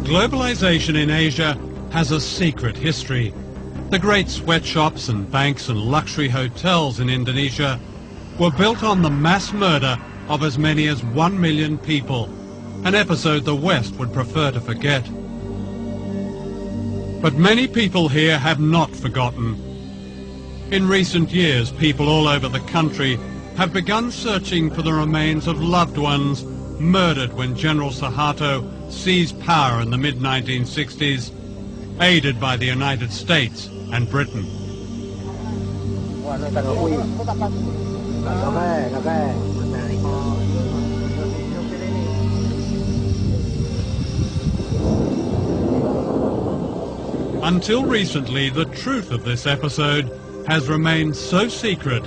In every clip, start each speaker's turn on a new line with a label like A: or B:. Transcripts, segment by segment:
A: globalization in Asia has a secret history. The great sweatshops and banks and luxury hotels in Indonesia were built on the mass murder of as many as 1 million people, an episode the West would prefer to forget. But many people here have not forgotten. In recent years, people all over the country have begun searching for the remains of loved ones murdered when General Suharto seized power in the mid-1960s, aided by the United States and Britain. Until recently, the truth of this episode has remained so secret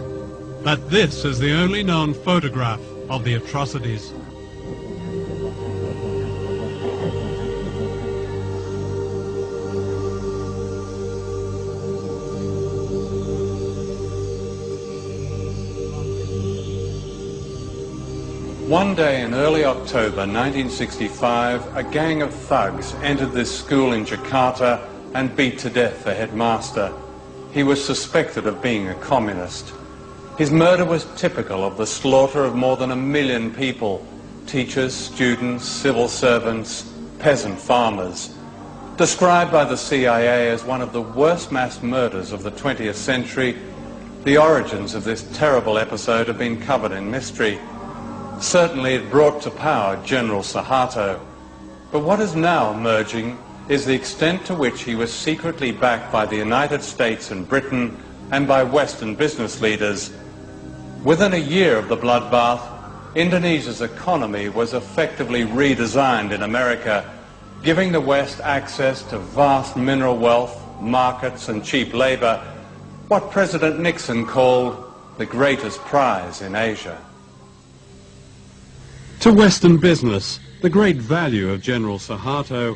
A: that this is the only known photograph of the atrocities. One day in early October 1965, a gang of thugs entered this school in Jakarta and beat to death the headmaster. He was suspected of being a communist. His murder was typical of the slaughter of more than 1 million people, teachers, students, civil servants, peasant farmers. Described by the CIA as one of the worst mass murders of the 20th century, the origins of this terrible episode have been covered in mystery. Certainly it brought to power General Suharto, but what is now emerging is the extent to which he was secretly backed by the United States and Britain and by Western business leaders. Within a year of the bloodbath, Indonesia's economy was effectively redesigned in America, giving the West access to vast mineral wealth, markets and cheap labor, what President Nixon called the greatest prize in Asia. To Western business, the great value of General Suharto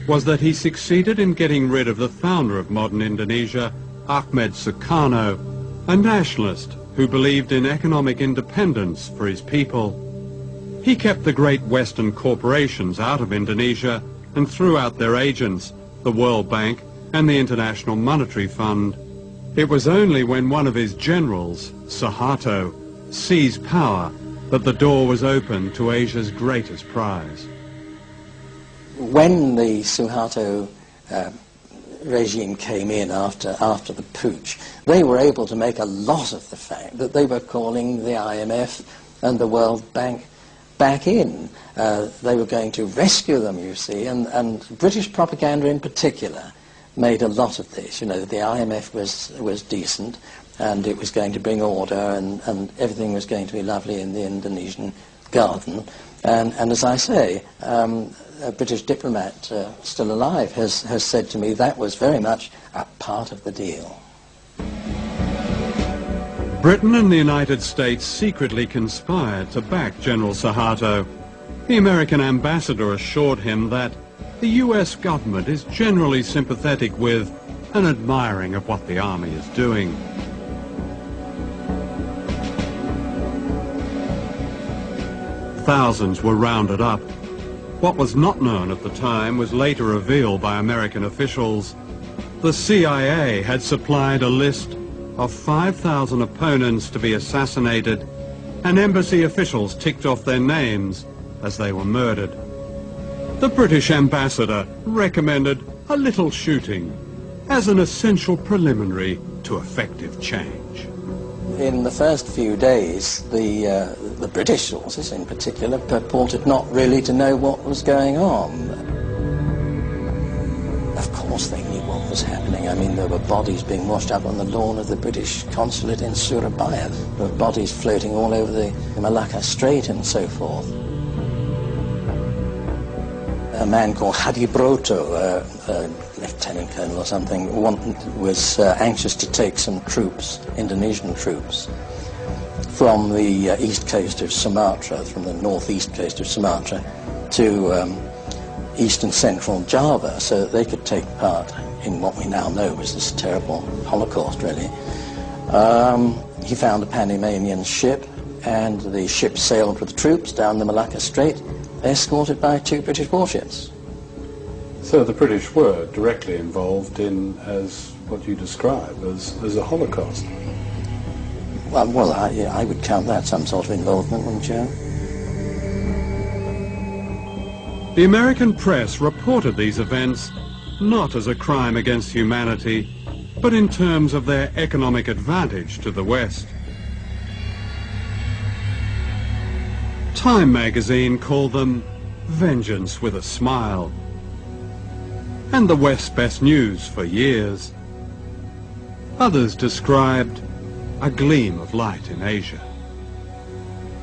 A: was that he succeeded in getting rid of the founder of modern Indonesia, Ahmed Sukarno, a nationalist who believed in economic independence for his people. He kept the great Western corporations out of Indonesia and threw out their agents, the World Bank and the International Monetary Fund. It was only when one of his generals, Suharto, seized power that the door was open to Asia's greatest prize.
B: When the Suharto regime came in after the putsch, they were able to make a lot of the fact that they were calling the IMF and the World Bank back in. They were going to rescue them, you see, and British propaganda in particular made a lot of this. You know, the IMF was decent, and it was going to bring order, and everything was going to be lovely in the Indonesian garden. And as I say, a British diplomat still alive has said to me that was very much a part of the deal.
A: Britain and the United States secretly conspired to back General Suharto. The American ambassador assured him that the US government is generally sympathetic with and admiring of what the army is doing. Thousands were rounded up. What was not known at the time was later revealed by American officials. The CIA had supplied a list of 5,000 opponents to be assassinated, and embassy officials ticked off their names as they were murdered. The British ambassador recommended a little shooting as an essential preliminary to effective change.
B: In the first few days, the British sources in particular purported not really to know what was going on. Of course they knew what was happening. I mean, there were bodies being washed up on the lawn of the British consulate in Surabaya. There were bodies floating all over the Malacca Strait and so forth. A man called Hadi Broto, a lieutenant colonel or something, was anxious to take some troops, Indonesian troops, from the east coast of Sumatra, from the northeast coast of Sumatra, to east and central Java, so that they could take part in what we now know was this terrible Holocaust, really. He found a Panamanian ship, and the ship sailed with the troops down the Malacca Strait, escorted by 2 British warships.
A: So the British were directly involved in, as what you describe as a Holocaust.
B: Well, I would count that some sort of involvement, wouldn't you?
A: The American press reported these events not as a crime against humanity, but in terms of their economic advantage to the West. Time magazine called them vengeance with a smile, and the West's best news for years. Others described a gleam of light in Asia.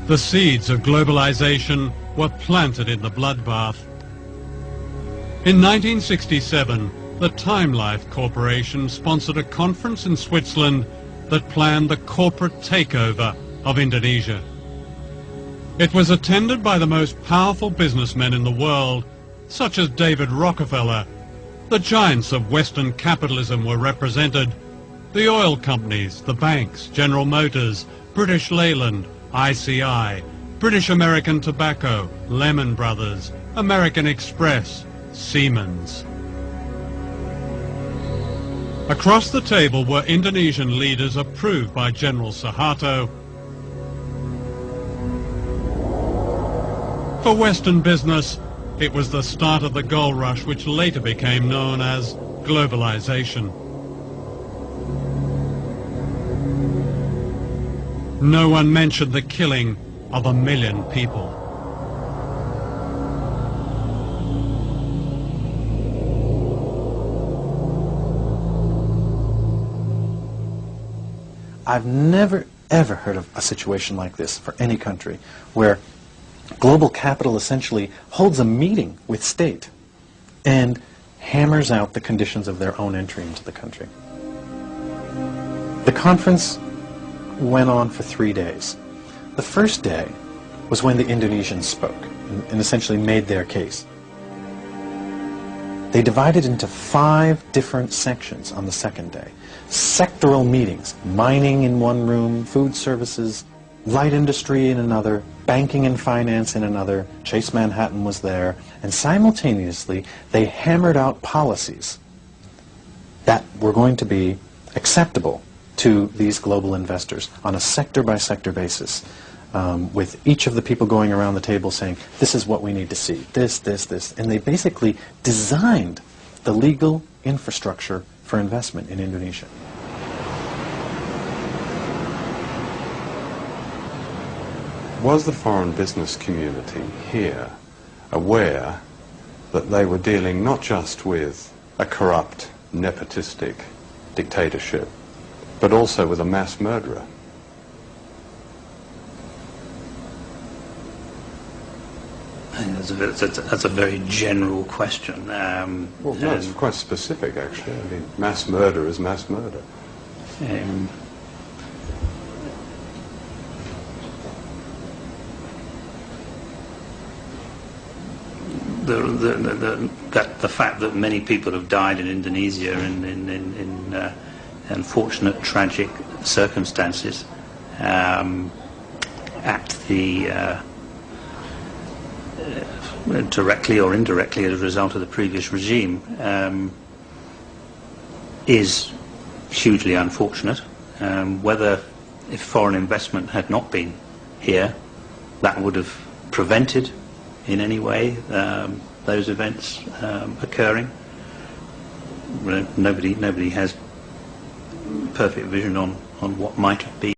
A: The seeds of globalization were planted in the bloodbath. In 1967, the Time Life Corporation sponsored a conference in Switzerland that planned the corporate takeover of Indonesia. It was attended by the most powerful businessmen in the world, such as David Rockefeller. The giants of Western capitalism were represented: the oil companies, the banks, General Motors, British Leyland, ICI, British American Tobacco, Lehman Brothers, American Express, Siemens. Across the table were Indonesian leaders approved by General Suharto. For Western business, it was the start of the gold rush which later became known as globalization. No one mentioned the killing of 1 million people.
C: I've never, ever heard of a situation like this for any country, where global capital essentially holds a meeting with state and hammers out the conditions of their own entry into the country. The conference went on for 3 days. The first day was when the Indonesians spoke and essentially made their case. They divided into 5 different sections on the second day. Sectoral meetings, mining in one room, food services, light industry in another, banking and finance in another, Chase Manhattan was there, and simultaneously they hammered out policies that were going to be acceptable to these global investors on a sector-by-sector basis, with each of the people going around the table saying, this is what we need to see, this, and they basically designed the legal infrastructure for investment in Indonesia.
A: Was the foreign business community here aware that they were dealing not just with a corrupt, nepotistic dictatorship, but also with a mass murderer?
D: I think that's a very general question.
A: Well, no, it's quite specific, actually. I mean, mass murder is mass murder.
D: The fact that many people have died in Indonesia in unfortunate, tragic circumstances at the directly or indirectly as a result of the previous regime is hugely unfortunate. Whether, if foreign investment had not been here, that would have prevented in any way those events occurring. Nobody has perfect vision on what might have been.